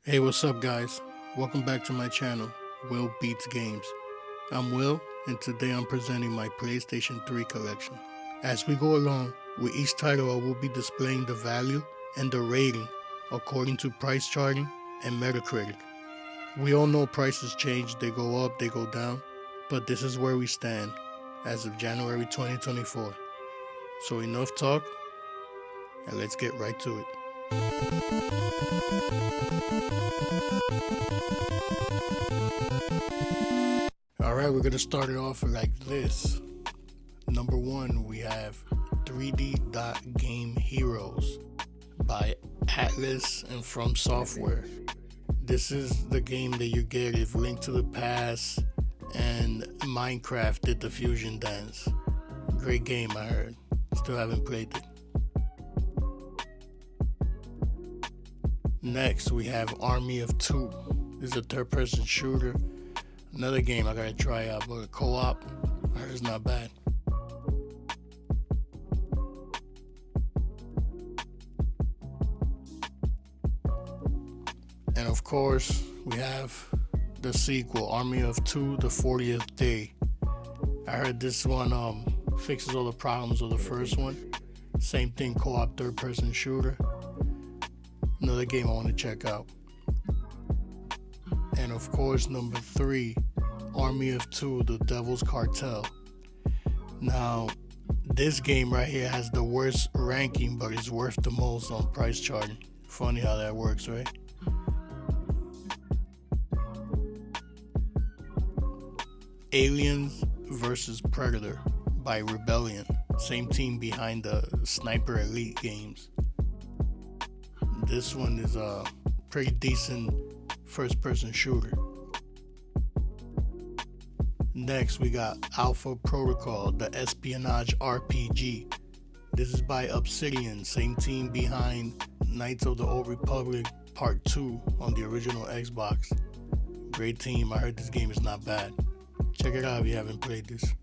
Hey, what's up, guys? Welcome back to my channel, Will Beats Games. I'm Will, and today I'm presenting my PlayStation 3 collection. As we go along, with each title I will be displaying the value and the rating according to price charting and Metacritic. We all know prices change, they go up, they go down, but this is where we stand as of January 2024. So enough talk, and let's get right to it. Alright, we're gonna start it off like this. Number one, we have 3D Game Heroes by Atlas and From Software. This is the game that you get if Link to the Past and Minecraft did the fusion dance. Great game, I heard. Still haven't played it. Next, we have Army of Two. This is a third-person shooter. Another game I gotta try out, but co-op, I heard it's not bad. And of course, we have the sequel, Army of Two: The 40th Day. I heard this one fixes all the problems of the first one. Same thing, co-op third-person shooter. Another game I want to check out. And of course, number three, Army of Two: The Devil's Cartel. Now, this game right here has the worst ranking, but it's worth the most on price charting. Funny how that works, right? Aliens vs. Predator by Rebellion. Same team behind the Sniper Elite games. This one is a pretty decent first-person shooter. Next, we got Alpha Protocol, the espionage RPG. This is by Obsidian, same team behind Knights of the Old Republic Part 2 on the original Xbox. Great team, I heard this game is not bad. Check it out if you haven't played this.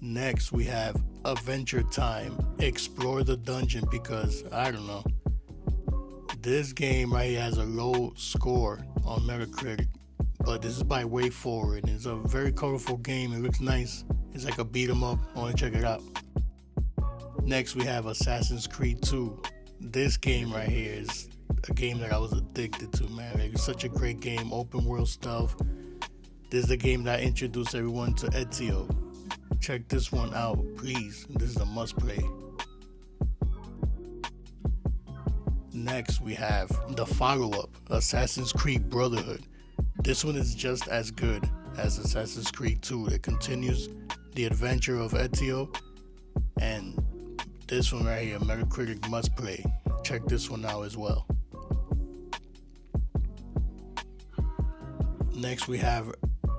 Next, we have Adventure Time, Explore the Dungeon, because, I don't know. This game right here has a low score on Metacritic, but this is by Way Forward. It's a very colorful game. It looks nice. It's like a beat 'em up. I want to check it out. Next, we have Assassin's Creed 2. This game right here is a game that I was addicted to, man. It's such a great game, open world stuff. This is the game that introduced everyone to Ezio. Check this one out, please. This is a must play. Next, we have the follow-up, Assassin's Creed Brotherhood. This one is just as good as Assassin's Creed 2. It continues the adventure of Ezio, and this one right here, Metacritic must play. Check this one out as well. Next, we have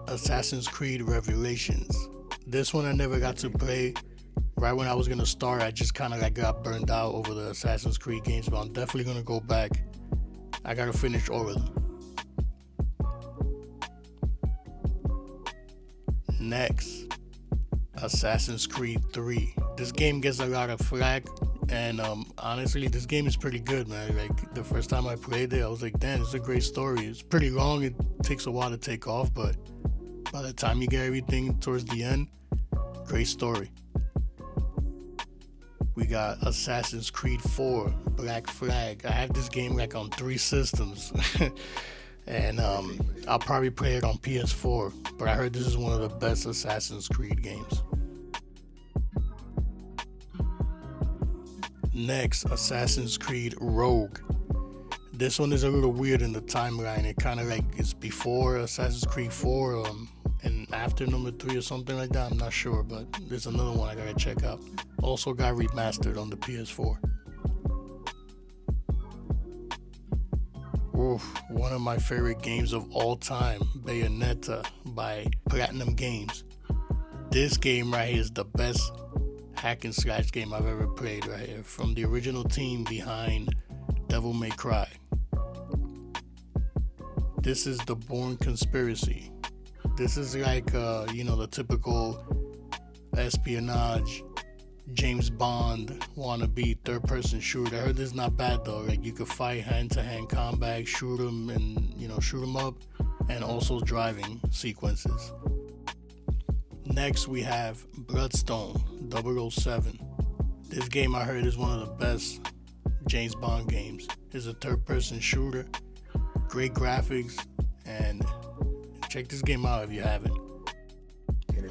Assassin's Creed Revelations. This one I never got to play. Right when I was gonna start, I just kind of like got burned out over the Assassin's Creed games, but I'm definitely gonna go back. I gotta finish all of them. Next, Assassin's Creed 3. This game gets a lot of flack, and honestly, this game is pretty good, man. Like, the first time I played it, I was like, damn, it's a great story. It's pretty long, it takes a while to take off, but by the time you get everything towards the end, great story. We got Assassin's Creed 4, Black Flag. I have this game like on 3 systems. And I'll probably play it on PS4. But I heard this is one of the best Assassin's Creed games. Next, Assassin's Creed Rogue. This one is a little weird in the timeline. It kind of like it's before Assassin's Creed 4 and after number 3 or something like that. I'm not sure, but there's another one I gotta check out. Also got remastered on the PS4. Oof, one of my favorite games of all time, Bayonetta by Platinum Games. This game right here is the best hack and slash game I've ever played right here, from the original team behind Devil May Cry. This is the Bourne Conspiracy. This is like the typical espionage James Bond wannabe third-person shooter. I heard this is not bad though. Like you could fight hand-to-hand combat, shoot them, and shoot them up, and also driving sequences. Next we have Bloodstone 007. This game I heard is one of the best James Bond games. It's a third-person shooter, great graphics, and check this game out if you haven't.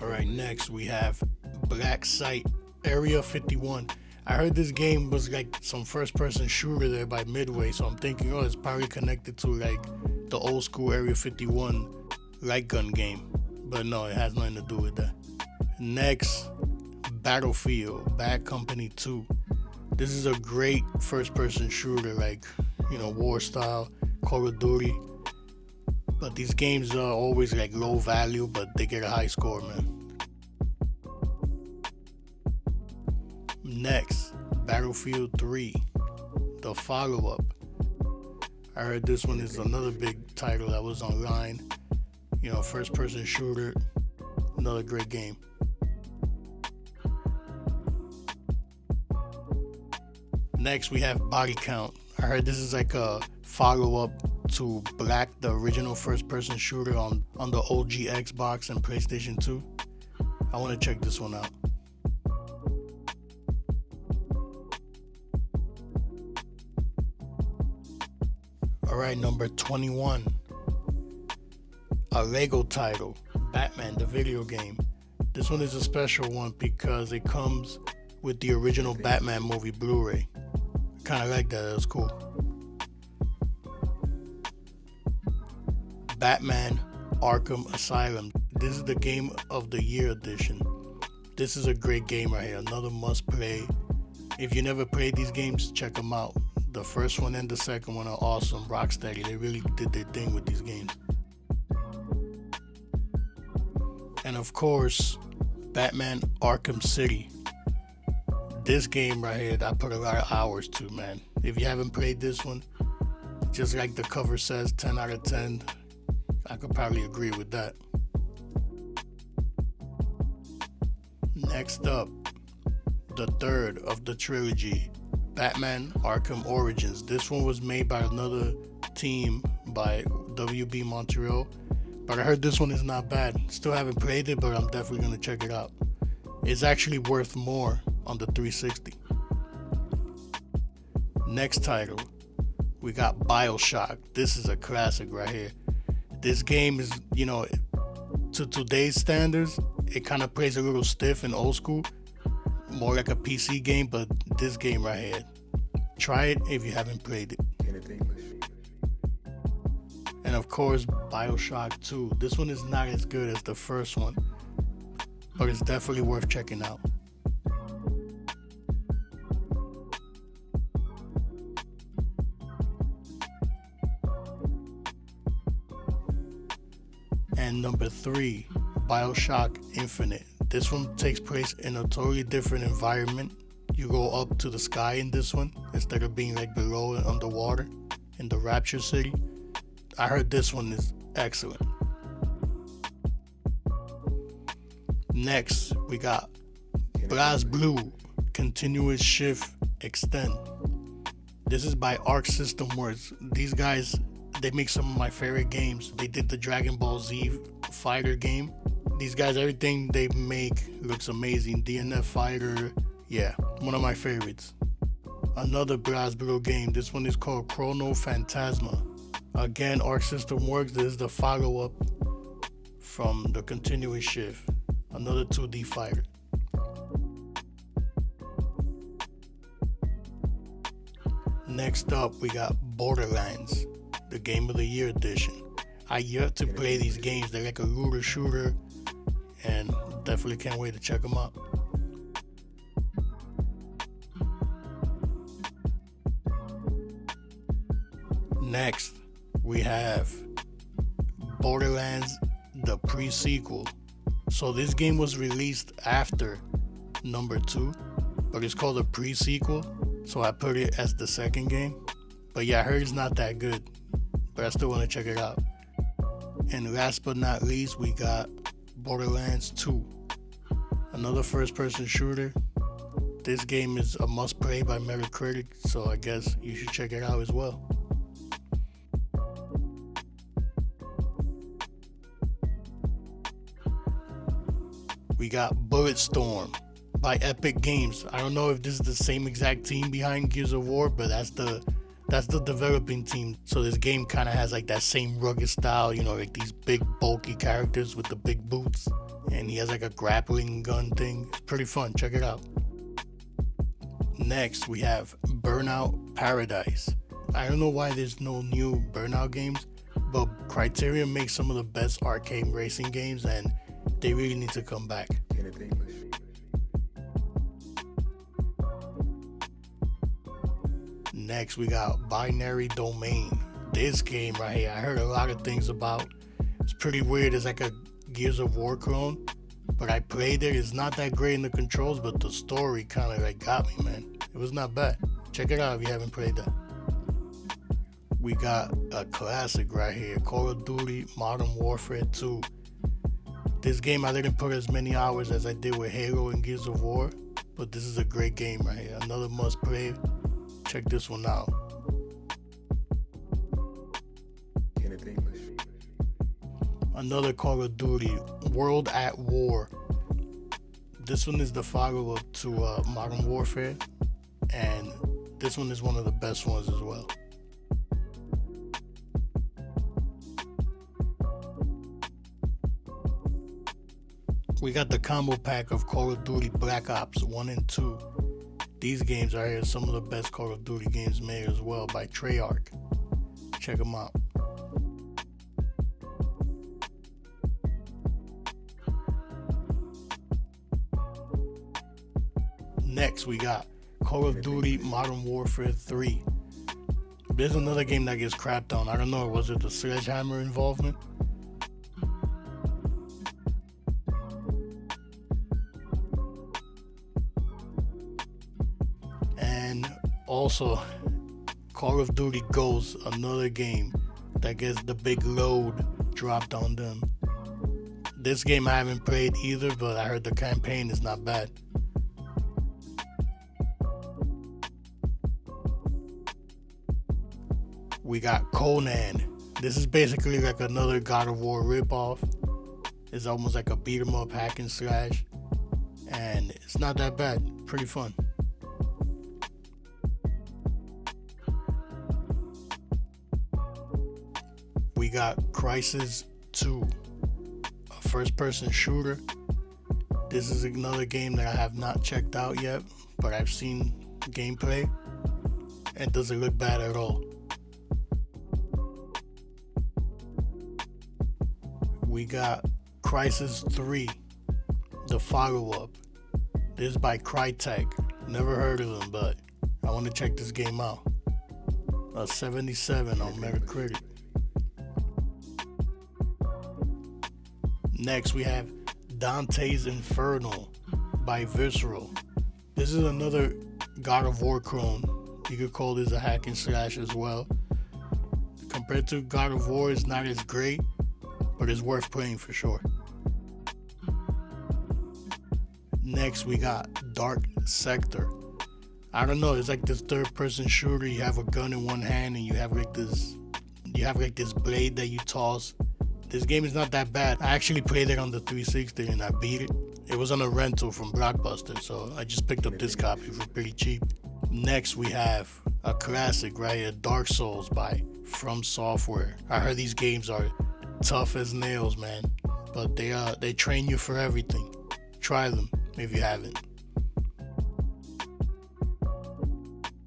Alright, next we have Black Site Area 51. I heard this game was like some first-person shooter there by Midway, so I'm thinking, oh, it's probably connected to like the old school Area 51 light gun game. But no, it has nothing to do with that. Next, Battlefield Bad Company 2. This is a great first-person shooter, like, war style, Call of Duty. But these games are always like low value, but they get a high score, man. Next, Battlefield 3, the follow-up. I heard this one is another big title that was online. First-person shooter, another great game. Next, we have Body Count. I heard this is like a follow-up to Black, the original first-person shooter on the OG Xbox and PlayStation 2. I want to check this one out. Alright, number 21. A Lego title, Batman the video game. This one is a special one because it comes with the original Batman movie Blu-ray. Kinda like that, it was cool. Batman Arkham Asylum. This is the Game of the Year edition. This is a great game right here, another must play. If you never played these games, check them out. The first one and the second one are awesome. Rocksteady, they really did their thing with these games. And of course, Batman Arkham City. This game right here, I put a lot of hours to, man. If you haven't played this one, just like the cover says, 10 out of 10. I could probably agree with that. Next up, the third of the trilogy, Batman Arkham Origins. This one was made by another team, by WB Montreal, but I heard this one is not bad. Still haven't played it, but I'm definitely going to check it out. It's actually worth more on the 360. Next title, we got BioShock. This is a classic right here. This game is, to today's standards, it kind of plays a little stiff and old school, more like a PC game, but this game right here, try it if you haven't played it. And of course, BioShock 2. This one is not as good as the first one, but it's definitely worth checking out. And number 3, BioShock Infinite. This one takes place in a totally different environment. You go up to the sky in this one instead of being like below and underwater in the Rapture City. I heard this one is excellent. Next, we got BlazBlue Continuous Shift Extend. This is by Arc System Works. These guys, they make some of my favorite games. They did the Dragon Ball Z fighter game. These guys, everything they make looks amazing. DNF Fighter, yeah, one of my favorites. Another BlazBlue game. This one is called Chrono Phantasma. Again, Arc System Works. This is the follow-up from the Continuous Shift. Another 2D fighter. Next up, we got Borderlands, the Game of the Year edition. I yet to play these games. They're like a looter shooter, and definitely can't wait to check them out. Next, we have Borderlands, the pre-sequel. So this game was released after number 2, but it's called a pre-sequel, so I put it as the second game. But yeah, I heard it's not that good, but I still want to check it out. And last but not least, we got Borderlands 2, another first-person shooter. This game is a must play by Metacritic, so I guess you should check it out as well. We got Bulletstorm by Epic Games. I don't know if this is the same exact team behind Gears of War, but that's the developing team. So this game kind of has like that same rugged style, you know, like these big bulky characters with the big boots, and he has like a grappling gun thing. It's pretty fun. Check it out. Next, we have Burnout Paradise. I don't know why there's no new Burnout games, but Criterion makes some of the best arcade racing games, and they really need to come back. Next, we got Binary Domain. This game right here, I heard a lot of things about. It's pretty weird. It's like a Gears of War clone, but I played it. It's not that great in the controls, but the story kind of like got me, man. It was not bad. Check it out if you haven't played that. We got a classic right here, Call of Duty Modern Warfare 2. This game I didn't put as many hours as I did with Halo and Gears of War, but this is a great game right here. Another must play. Check this one out. Another Call of Duty, World at War. This one is the follow-up to Modern Warfare, and this one is one of the best ones as well. We got the combo pack of Call of Duty Black Ops 1 and 2. These games are here, some of the best Call of Duty games made as well by Treyarch. Check them out. Next, we got Call of Duty Modern Warfare 3. There's another game that gets crapped on. I don't know, was it the Sledgehammer involvement? And also, Call of Duty Ghosts, another game that gets the big load dropped on them. This game I haven't played either, but I heard the campaign is not bad. We got Conan. This is basically like another God of War ripoff. It's almost like a beat 'em up hack and slash, and it's not that bad. Pretty fun. We got Crysis 2, a first-person shooter. This is another game that I have not checked out yet, but I've seen gameplay, and it doesn't look bad at all. We got Crysis 3, the follow-up. This is by Crytek. Never heard of them, but I want to check this game out. A 77 on Metacritic. Next, we have Dante's Inferno by Visceral. This is another God of War clone. You could call this a hack and slash as well. Compared to God of War, it's not as great, but it's worth playing for sure. Next, we got Dark Sector. I don't know, it's like this third-person shooter. You have a gun in one hand and you have like this blade that you toss. This game is not that bad. I actually played it on the 360 and I beat it. It was on a rental from Blockbuster, so I just picked up this copy for pretty cheap. Next, we have a classic right here, Dark Souls by From Software. I heard these games are tough as nails, man, but they train you for everything. Try them if you haven't.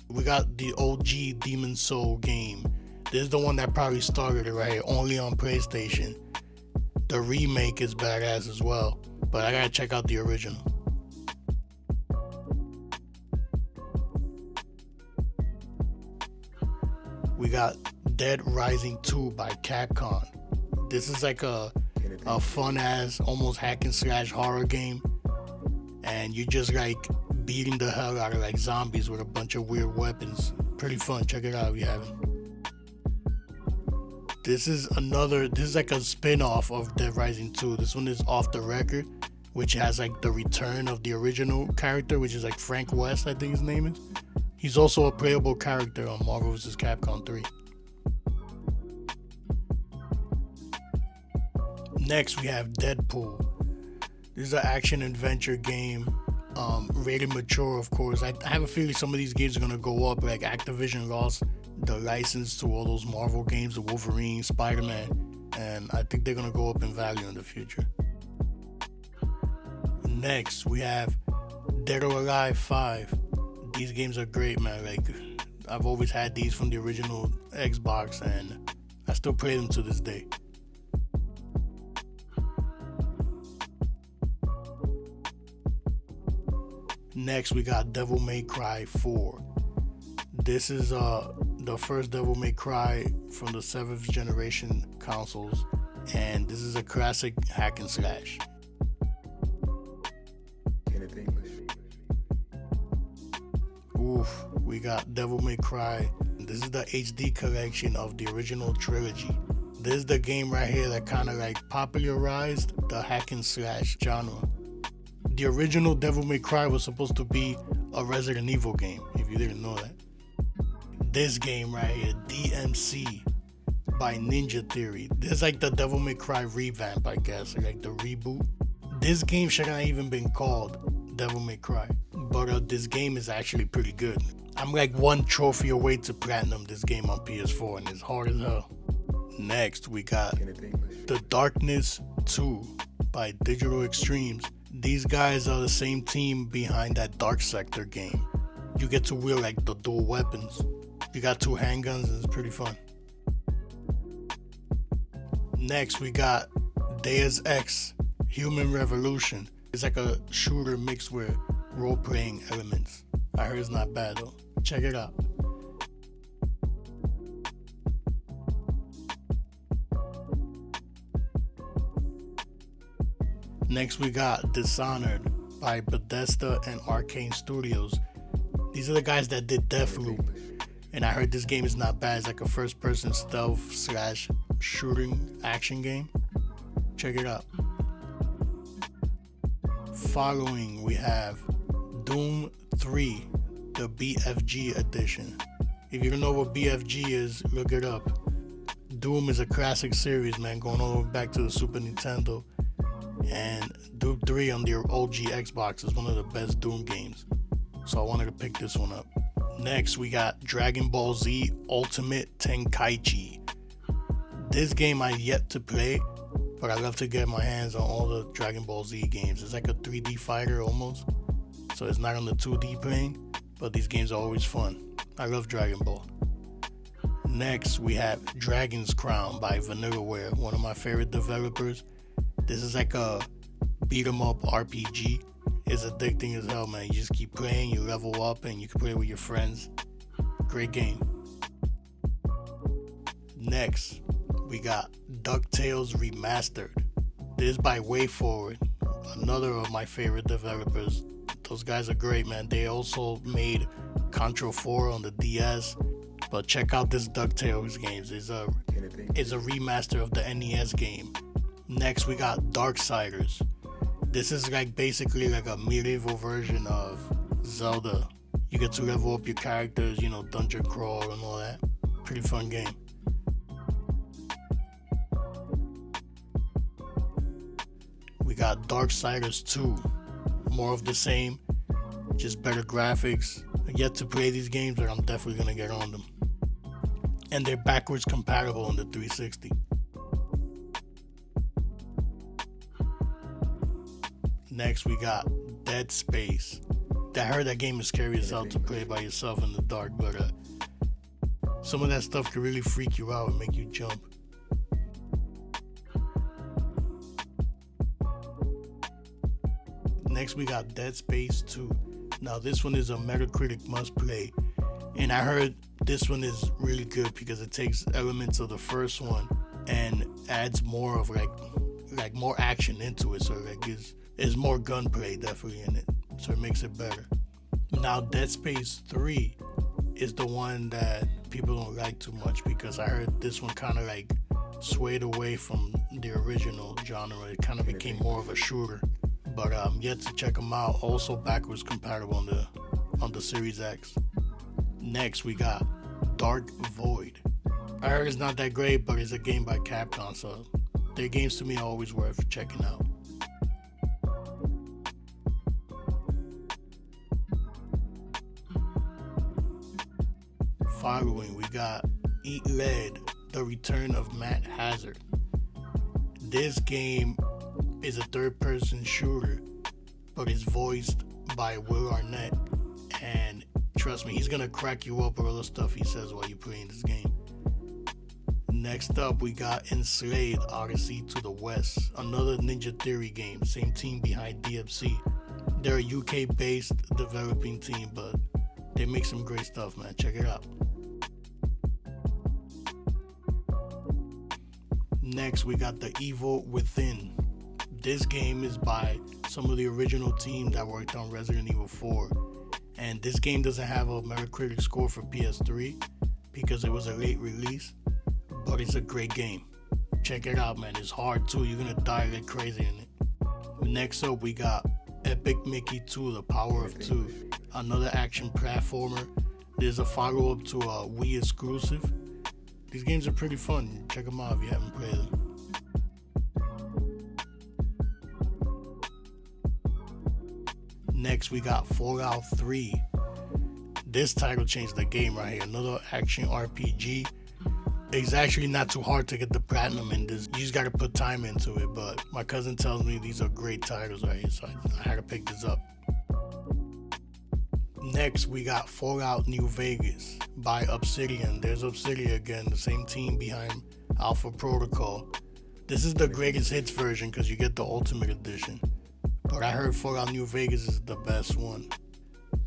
We got the OG Demon Soul game. This is the one that probably started it right here, only on PlayStation. The remake is badass as well, but I gotta check out the original. We got Dead Rising 2 by Capcom. This is like a fun ass, almost hack and slash horror game, and you just like beating the hell out of like zombies with a bunch of weird weapons. Pretty fun. Check it out if you haven't. This is like a spin-off of Dead Rising 2. This one is Off the Record, which has like the return of the original character, which is like Frank West, I think his name is. He's also a playable character on Marvel vs. Capcom 3. Next, we have Deadpool. This is an action-adventure game, rated mature, of course. I have a feeling some of these games are going to go up. Like Activision lost the license to all those Marvel games, the Wolverine, Spider-Man, and I think they're going to go up in value in the future. Next, we have Dead or Alive 5. These games are great, man. Like, I've always had these from the original Xbox, and I still play them to this day. Next, we got Devil May Cry 4. This is the first Devil May Cry from the 7th generation consoles, and this is a classic hack and slash. Oof, we got Devil May Cry. This is the HD collection of the original trilogy. This is the game right here that kind of like popularized the hack and slash genre. The original Devil May Cry was supposed to be a Resident Evil game, if you didn't know that. This game right here, DMC by Ninja Theory. This is like the Devil May Cry revamp, I guess, like the reboot. This game should not even been called Devil May Cry, but this game is actually pretty good. I'm like one trophy away to platinum this game on PS4, and it's hard as hell. Next, we got The Darkness 2 by Digital Extremes. These guys are the same team behind that Dark Sector game. You get to wield like the dual weapons. You got 2 handguns and it's pretty fun. Next, we got Deus Ex Human Revolution. It's like a shooter mixed with role-playing elements. I heard it's not bad though. Check it out. Next, we got Dishonored by Bethesda and Arcane Studios. These are the guys that did Deathloop, and I heard this game is not bad. It's like a first-person stealth slash shooting action game. Check it out. Following, we have Doom 3, the BFG edition. If you don't know what BFG is, look it up. Doom is a classic series, man, going all the way back to the Super Nintendo. And Doom 3 on the OG Xbox is one of the best Doom games. So I wanted to pick this one up. Next, we got Dragon Ball Z Ultimate Tenkaichi. This game I yet to play, but I love to get my hands on all the Dragon Ball Z games. It's like a 3D fighter almost. So it's not on the 2D plane, but these games are always fun. I love Dragon Ball. Next, we have Dragon's Crown by Vanillaware, one of my favorite developers. This is like a beat 'em up RPG. It's addicting as hell, man. You just keep playing, you level up, and you can play with your friends. Great game. Next, we got DuckTales Remastered. This is by WayForward, another of my favorite developers. Those guys are great, man. They also made Contra 4 on the DS. But check out this DuckTales games. It's a remaster of the NES game. Next, we got Darksiders. This is like basically like a medieval version of Zelda. You get to level up your characters, you know, dungeon crawl and all that. Pretty fun game. We got Darksiders 2. More of the same, just better graphics. I yet to play these games, but I'm definitely gonna get on them. And they're backwards compatible on the 360. Next, we got Dead Space. I heard that game is scary as hell to play by yourself in the dark, but some of that stuff can really freak you out and make you jump. Next, we got Dead Space 2. Now, this one is a Metacritic must play, and I heard this one is really good because it takes elements of the first one and adds more of like more action into it. So like there's more gunplay definitely in it, so it makes it better. Now, Dead Space 3 is the one that people don't like too much because I heard this one kind of like swayed away from the original genre. It kind of became more of a shooter. but I'm yet to check them out. Also backwards compatible on the Series X. Next we got Dark Void. I heard it's not that great, but it's a game by Capcom, so their games to me are always worth checking out. Following, we got Eat Lead, The Return of Matt Hazard. This game is a third-person shooter, but it's voiced by Will Arnett, and trust me, he's gonna crack you up with all the stuff he says while you're playing this game. Next up, we got Enslaved Odyssey to the West, another Ninja Theory game, same team behind DFC. They're a UK-based developing team, but they make some great stuff, man. Check it out. Next, we got The Evil Within. This game is by some of the original team that worked on Resident Evil 4. And this game doesn't have a Metacritic score for PS3 because it was a late release, but it's a great game. Check it out, man. It's hard too. You're gonna die like crazy in it. Next up, we got Epic Mickey 2, The Power of Two, another action platformer. There's a follow-up to a Wii exclusive. These games are pretty fun. Check them out if you haven't played them. Next, we got Fallout 3. This title changed the game right here. Another action RPG. It's actually not too hard to get the platinum in this. You just gotta put time into it, but my cousin tells me these are great titles right here, so I had to pick this up. Next, we got Fallout New Vegas by Obsidian. There's Obsidian again, the same team behind Alpha Protocol. This is the greatest hits version because you get the Ultimate Edition. But I heard Fallout New Vegas is the best one.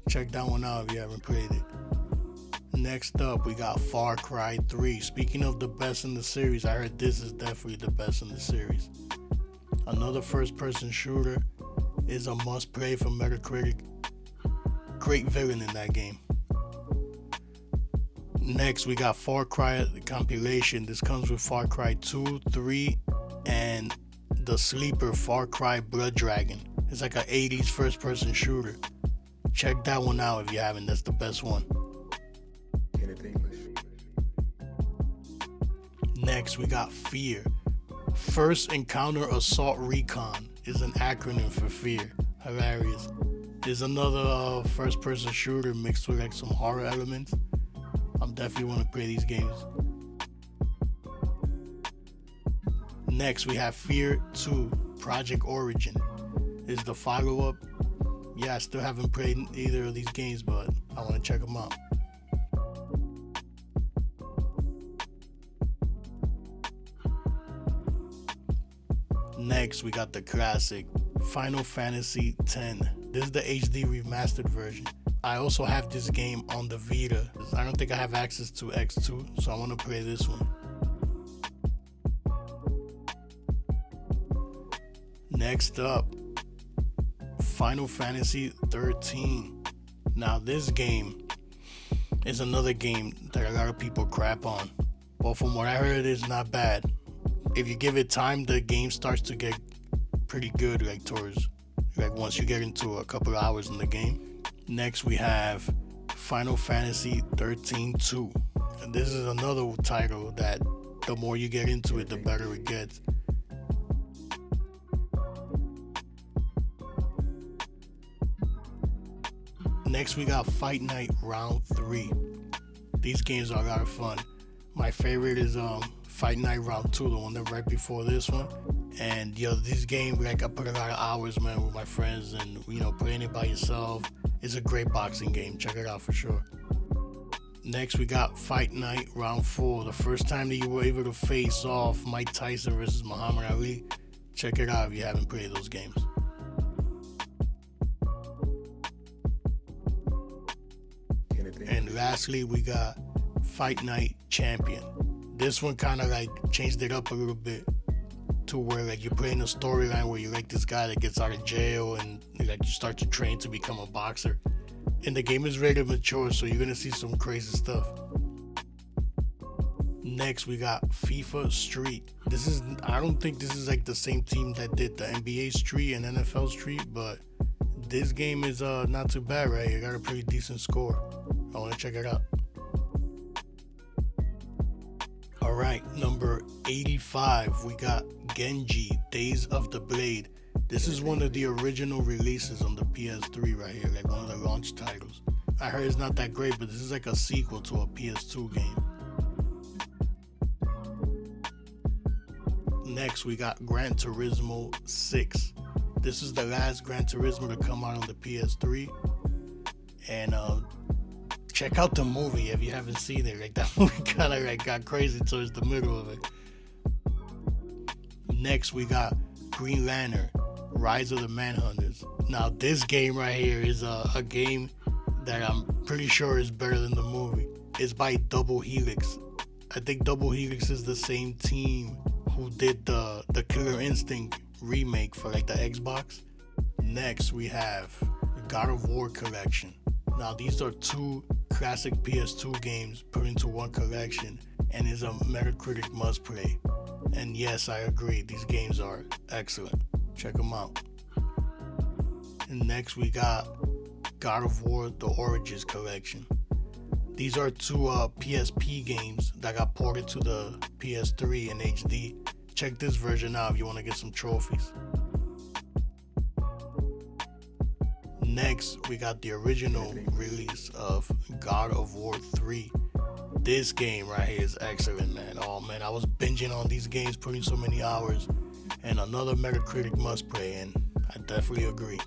Check that one out if you haven't played it. Next up, we got Far Cry 3. Speaking of the best in the series, I heard this is definitely the best in the series. Another first-person shooter, is a must-play for Metacritic. Great villain in that game. Next, we got Far Cry compilation. This comes with Far Cry 2, 3, and the sleeper Far Cry Blood Dragon. It's like an 80s first-person shooter. Check that one out if you haven't. That's the best one. Next, we got Fear. First Encounter Assault Recon is an acronym for Fear. Hilarious. There's another first-person shooter mixed with like some horror elements. I'm definitely want to play these games. Next, we have Fear 2 Project Origin. Is the follow-up. Yeah, I still haven't played either of these games, but I want to check them out. Next, we got the classic Final Fantasy X. This is the HD remastered version. I also have this game on the Vita. I don't think I have access to X2, so I want to play this one. Next up, Final Fantasy 13. Now this game is another game that a lot of people crap on. But from what I heard, it's not bad. If you give it time, the game starts to get pretty good, like once you get into a couple of hours in the game. Next, we have Final Fantasy 13-2. And this is another title that the more you get into it, the better it gets. Next, we got Fight Night Round 3. These games are a lot of fun. My favorite is Fight Night Round 2, the one that right before this one. And this game, like I put a lot of hours, man, with my friends, and playing it by yourself. It's a great boxing game. Check it out for sure. Next, we got Fight Night Round 4, the first time that you were able to face off Mike Tyson versus Muhammad Ali. Check it out if you haven't played those games. And lastly, we got Fight Night Champion. This one kind of like changed it up a little bit to where like you're playing a storyline where you're like this guy that gets out of jail and like you start to train to become a boxer. And the game is rated mature, so you're gonna see some crazy stuff. Next, we got FIFA Street. I don't think this is like the same team that did the NBA Street and NFL Street, but this game is not too bad, right? It got a pretty decent score. I want to check it out. Alright, number 85, we got Genji, Days of the Blade. This is one of the original releases on the PS3 right here, like one of the launch titles. I heard it's not that great, but this is like a sequel to a PS2 game. Next, we got Gran Turismo 6. This is the last Gran Turismo to come out on the PS3. And check out the movie if you haven't seen it. Like, that movie kind of like got crazy towards the middle of it. Next, we got Green Lantern, Rise of the Manhunters. Now, this game right here is a game that I'm pretty sure is better than the movie. It's by Double Helix. I think Double Helix is the same team who did the Killer Instinct remake for like the Xbox. Next, we have God of War Collection. Now, these are two classic PS2 games put into one collection, and is a Metacritic must play. And yes, I agree, these games are excellent. Check them out. And next, we got God of War The Origins Collection. These are two PSP games that got ported to the PS3 in HD. Check this version out if you want to get some trophies. Next, we got the original release of God of War 3. This game right here is excellent, man. Oh man, I was binging on these games, putting so many hours, and another Metacritic must play, and I definitely agree.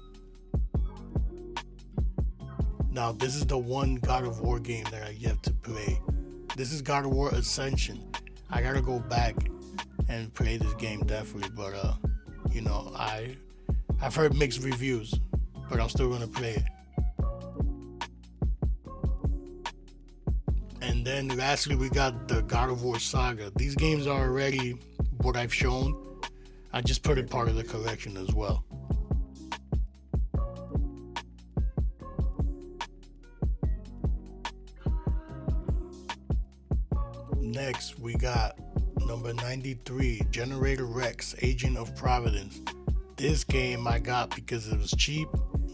Now, this is the one God of War game that I yet to play. This is God of War Ascension. I gotta go back and play this game definitely, but you know, I've heard mixed reviews, but I'm still gonna play it. And then lastly, we got the God of War Saga. These games are already what I've shown. I just put it part of the collection as well. Next, we got number 93, Generator Rex, Agent of Providence. This game I got because it was cheap,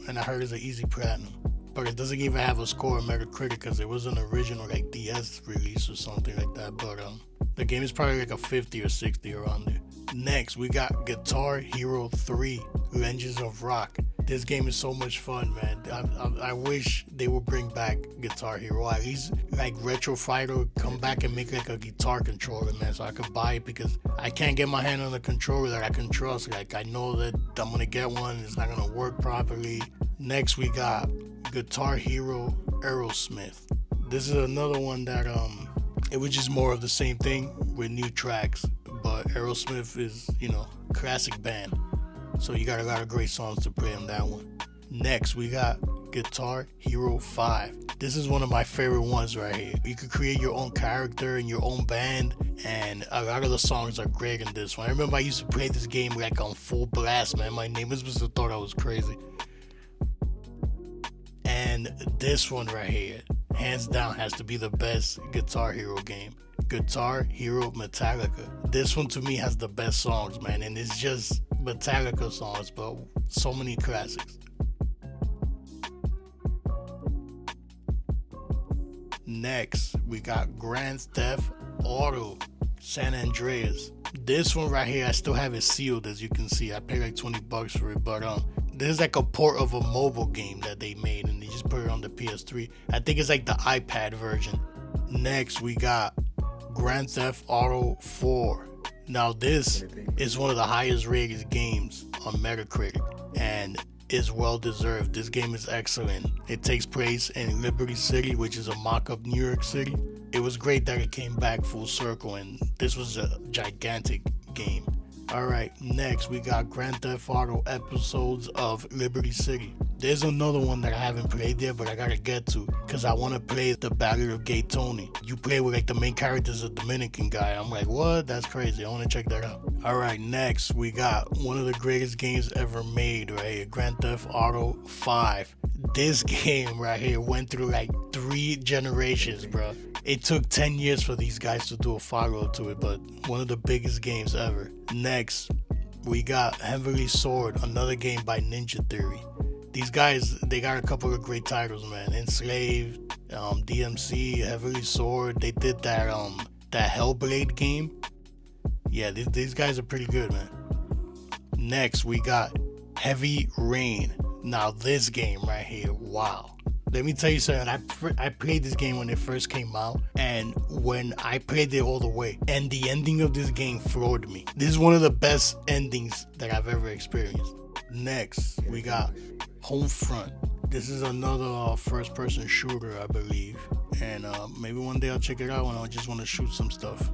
and I heard it's an easy platinum. But it doesn't even have a score on Metacritic because it was an original like DS release or something like that. But the game is probably like a 50 or 60 around there. Next, we got Guitar Hero 3, Legends of Rock. This game is so much fun, man. I wish they would bring back Guitar Hero. At least like Retro Fighter come back and make like a guitar controller, man, so I could buy it, because I can't get my hand on a controller that I can trust. Like, I know that I'm gonna get one, it's not gonna work properly. Next, we got Guitar Hero Aerosmith. This is another one that it was just more of the same thing with new tracks, but Aerosmith is, you know, classic band. So you got a lot of great songs to play on that one. Next, we got Guitar Hero 5. This is one of my favorite ones right here. You could create your own character and your own band, and a lot of the songs are great in this one. I remember I used to play this game like on full blast, man. My neighbors must have thought I was crazy. And this one right here, hands down, has to be the best Guitar Hero game. Guitar Hero Metallica. This one to me has the best songs, man, and it's just Metallica songs, but so many classics. Next, we got Grand Theft Auto San Andreas. This one right here, I still have it sealed, as you can see. I paid like $20 for it, but this is like a port of a mobile game that they made, and they just put it on the PS3. I think it's like the iPad version. Next, we got Grand Theft Auto 4. Now, this is one of the highest rated games on Metacritic, and is well deserved. This game is excellent. It takes place in Liberty City, which is a mock-up New York City. It was great that it came back full circle, and this was a gigantic game. Alright, next we got Grand Theft Auto Episodes of Liberty City. There's another one that I haven't played yet, but I gotta get to, because I want to play the Battle of Gay Tony. You play with like the main character is a Dominican guy. I'm like, what? That's crazy. I want to check that out. Alright, next we got one of the greatest games ever made, right here, Grand Theft Auto 5. This game right here went through like 3 generations, bro. It took 10 years for these guys to do a follow-up to it, but one of the biggest games ever. Next, we got Heavenly Sword, another game by Ninja Theory. These guys, they got a couple of great titles, man. Enslaved, DMC, Heavenly Sword. They did that Hellblade game. Yeah, these guys are pretty good, man. Next, we got Heavy Rain. Now this game right here, wow. Let me tell you something. I played this game when it first came out, and when I played it all the way, and the ending of this game floored me. This is one of the best endings that I've ever experienced. Next, we got Homefront. This is another first-person shooter, I believe, and maybe one day I'll check it out when I just want to shoot some stuff.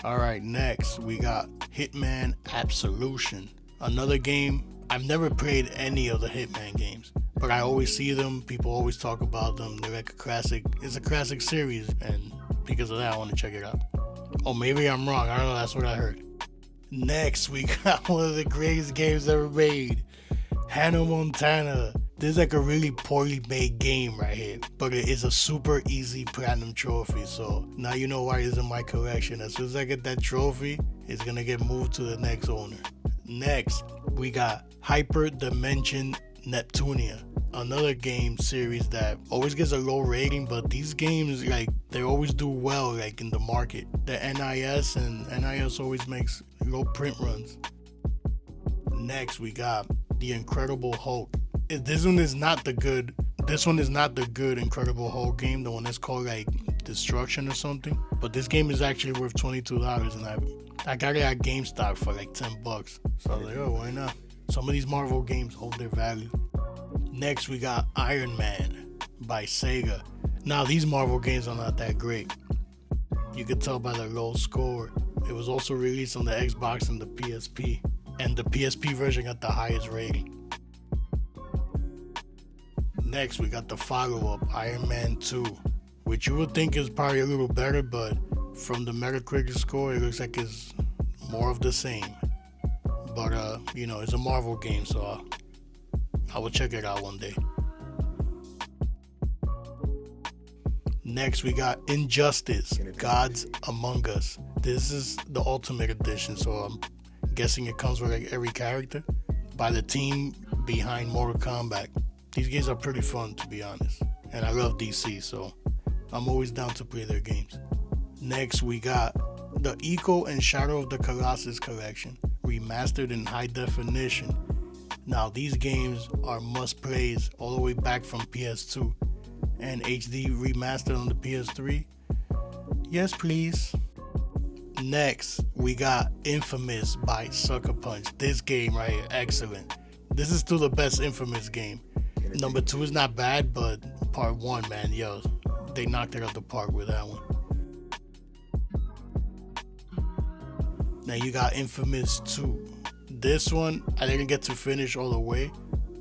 Alright, next we got Hitman Absolution. Another game. I've never played any of the Hitman games, but I always see them. People always talk about them. They're like a classic. It's a classic series, and because of that, I want to check it out. Oh, maybe I'm wrong. I don't know. That's what I heard. Next, we got one of the greatest games ever made, Hannah Montana. This is like a really poorly made game right here, but it is a super easy platinum trophy. So now you know why it's in my collection. As soon as I get that trophy, it's gonna get moved to the next owner. Next, we got Hyper Dimension Neptunia, another game series that always gets a low rating, but these games, like, they always do well, like, in the market. The NIS, and NIS always makes low print runs. Next, we got The Incredible Hulk. This one is not the good Incredible Hulk game, the one that's called like Destruction or something. But this game is actually worth $22, and I got it at GameStop for like $10. So I was like, oh, why not? Some of these Marvel games hold their value. Next, we got Iron Man by Sega. Now, these Marvel games are not that great. You can tell by the low score. It was also released on the Xbox and the PSP, and the PSP version got the highest rating. Next, we got the follow-up, Iron Man 2, which you would think is probably a little better, but from the Metacritic score, it looks like it's more of the same. But, it's a Marvel game, so I will check it out one day. Next, we got Injustice, Gods Among Us. This is the Ultimate Edition, so I'm guessing it comes with like every character by the team behind Mortal Kombat. These games are pretty fun, to be honest, and I love DC, so I'm always down to play their games. Next, we got the Ico and Shadow of the Colossus collection, remastered in high definition. Now, these games are must-plays all the way back from PS2, and HD remastered on the PS3. Yes, please. Next, we got Infamous by Sucker Punch. This game right here, excellent. This is still the best Infamous game. Number 2 is not bad, but part 1, man, yo, they knocked it out the park with that one. Now you got Infamous 2. This one, I didn't get to finish all the way,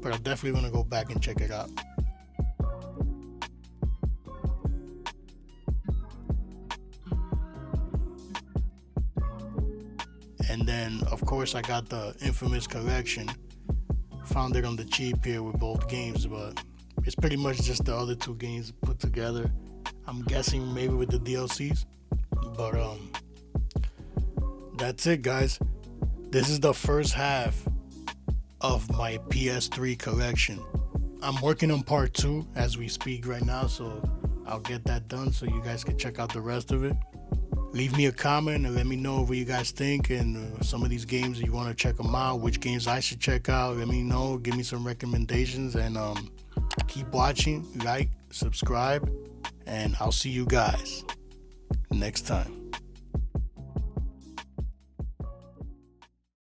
but I'm definitely gonna go back and check it out. And then, of course, I got the Infamous collection. Found it on the cheap here with both games, but it's pretty much just the other 2 games put together. I'm guessing maybe with the DLCs, but that's it, guys. This is the first half of my PS3 collection. I'm working on part 2 as we speak right now, so I'll get that done so you guys can check out the rest of it. Leave me a comment and let me know what you guys think, and some of these games you want to check them out, which games I should check out. Let me know, give me some recommendations, and keep watching, like, subscribe, and I'll see you guys next time.